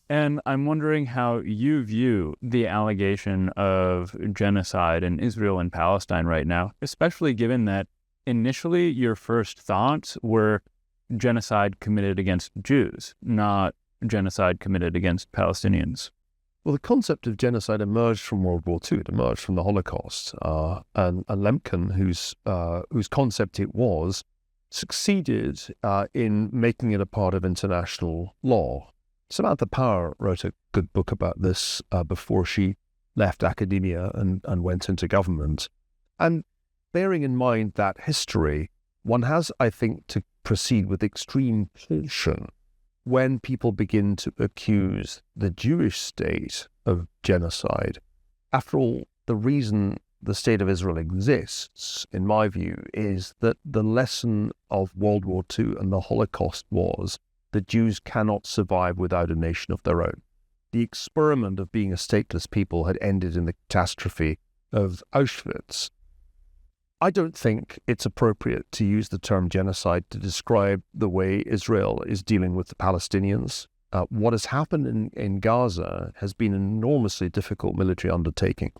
And I'm wondering how you view the allegation of genocide in Israel and Palestine right now, especially given that initially your first thoughts were genocide committed against Jews, not genocide committed against Palestinians. Well, the concept of genocide emerged from World War II. It emerged from the Holocaust. And Lemkin, whose concept it was, succeeded in making it a part of international law. Samantha Power wrote a good book about this before she left academia and went into government. And bearing in mind that history, one has, I think, to proceed with extreme caution when people begin to accuse the Jewish state of genocide. After all, the reason the state of Israel exists, in my view, is that the lesson of World War II and the Holocaust was that Jews cannot survive without a nation of their own. The experiment of being a stateless people had ended in the catastrophe of Auschwitz. I don't think it's appropriate to use the term genocide to describe the way Israel is dealing with the Palestinians. What has happened in Gaza has been an enormously difficult military undertaking.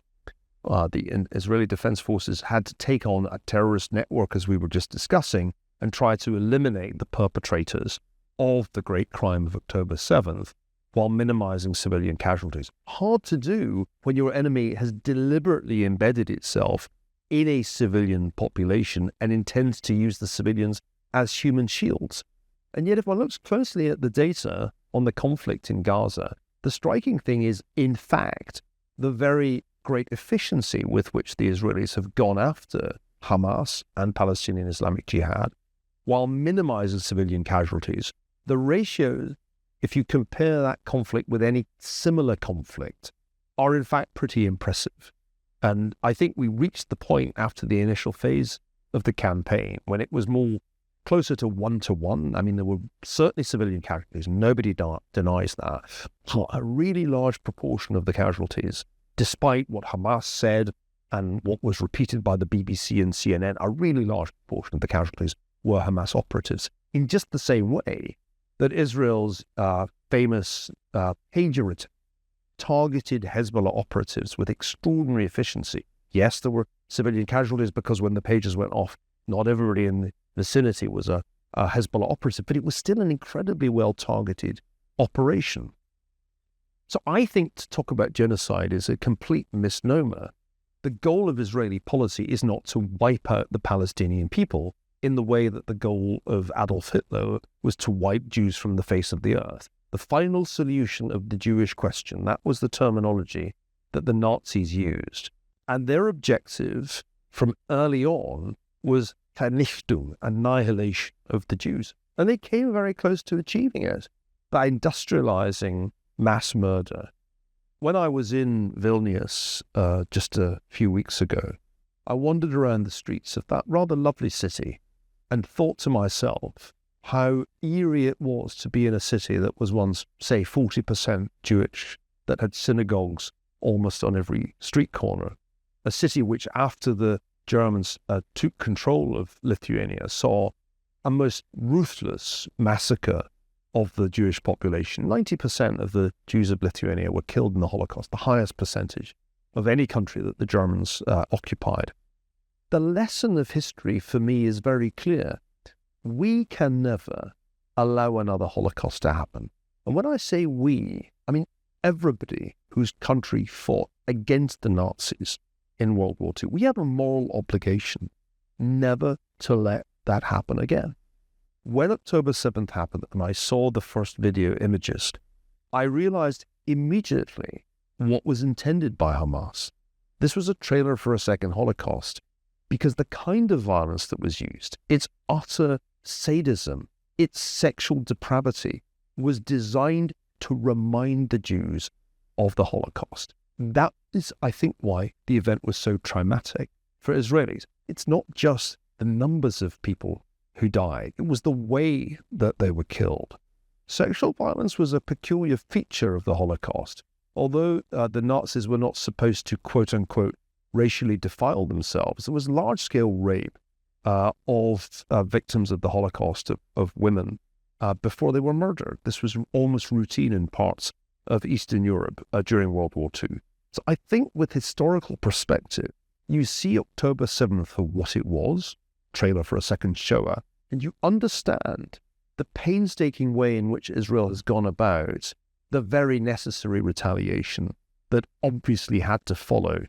The Israeli Defense Forces had to take on a terrorist network, as we were just discussing, and try to eliminate the perpetrators of the great crime of October 7th while minimizing civilian casualties. Hard to do when your enemy has deliberately embedded itself in a civilian population and intends to use the civilians as human shields. And yet if one looks closely at the data on the conflict in Gaza, the striking thing is, in fact, the very great efficiency with which the Israelis have gone after Hamas and Palestinian Islamic Jihad while minimizing civilian casualties. The ratios, if you compare that conflict with any similar conflict, are in fact pretty impressive. And I think we reached the point after the initial phase of the campaign when it was more closer to 1-to-1. I mean, there were certainly civilian casualties. Nobody denies that. A really large proportion of the casualties, despite what Hamas said and what was repeated by the BBC and CNN, a really large proportion of the casualties were Hamas operatives. In just the same way that Israel's famous pager attack targeted Hezbollah operatives with extraordinary efficiency. Yes, there were civilian casualties because when the pagers went off, not everybody in the vicinity was a Hezbollah operative, but it was still an incredibly well-targeted operation. So I think to talk about genocide is a complete misnomer. The goal of Israeli policy is not to wipe out the Palestinian people in the way that the goal of Adolf Hitler was to wipe Jews from the face of the earth. The final solution of the Jewish question, that was the terminology that the Nazis used. And their objective from early on was Vernichtung, annihilation of the Jews. And they came very close to achieving it by industrializing mass murder. When I was in Vilnius just a few weeks ago, I wandered around the streets of that rather lovely city and thought to myself, how eerie it was to be in a city that was once, say, 40% Jewish, that had synagogues almost on every street corner. A city which, after the Germans took control of Lithuania, saw a most ruthless massacre of the Jewish population. 90% of the Jews of Lithuania were killed in the Holocaust, the highest percentage of any country that the Germans occupied. The lesson of history for me is very clear. We can never allow another Holocaust to happen. And when I say we, I mean everybody whose country fought against the Nazis in World War II. We have a moral obligation never to let that happen again. When October 7th happened and I saw the first video images, I realized immediately what was intended by Hamas. This was a trailer for a second Holocaust, because the kind of violence that was used, its utter sadism, its sexual depravity, was designed to remind the Jews of the Holocaust. That is, I think, why the event was so traumatic for Israelis. It's not just the numbers of people who died, it was the way that they were killed. Sexual violence was a peculiar feature of the Holocaust. Although the Nazis were not supposed to, quote-unquote, racially defile themselves, there was large-scale rape of victims of the Holocaust, of women, before they were murdered. This was almost routine in parts of Eastern Europe during World War II. So I think with historical perspective, you see October 7th for what it was, trailer for a second shower, and you understand the painstaking way in which Israel has gone about the very necessary retaliation that obviously had to follow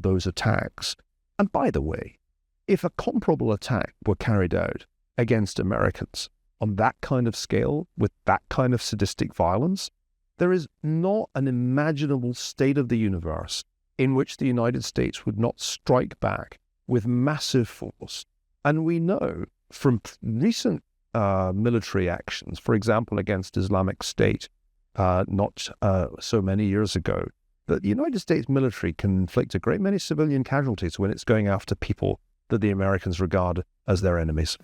those attacks. And by the way, if a comparable attack were carried out against Americans on that kind of scale, with that kind of sadistic violence, there is not an imaginable state of the universe in which the United States would not strike back with massive force. And we know from recent military actions, for example, against Islamic State, not so many years ago, that the United States military can inflict a great many civilian casualties when it's going after people that the Americans regard as their enemies.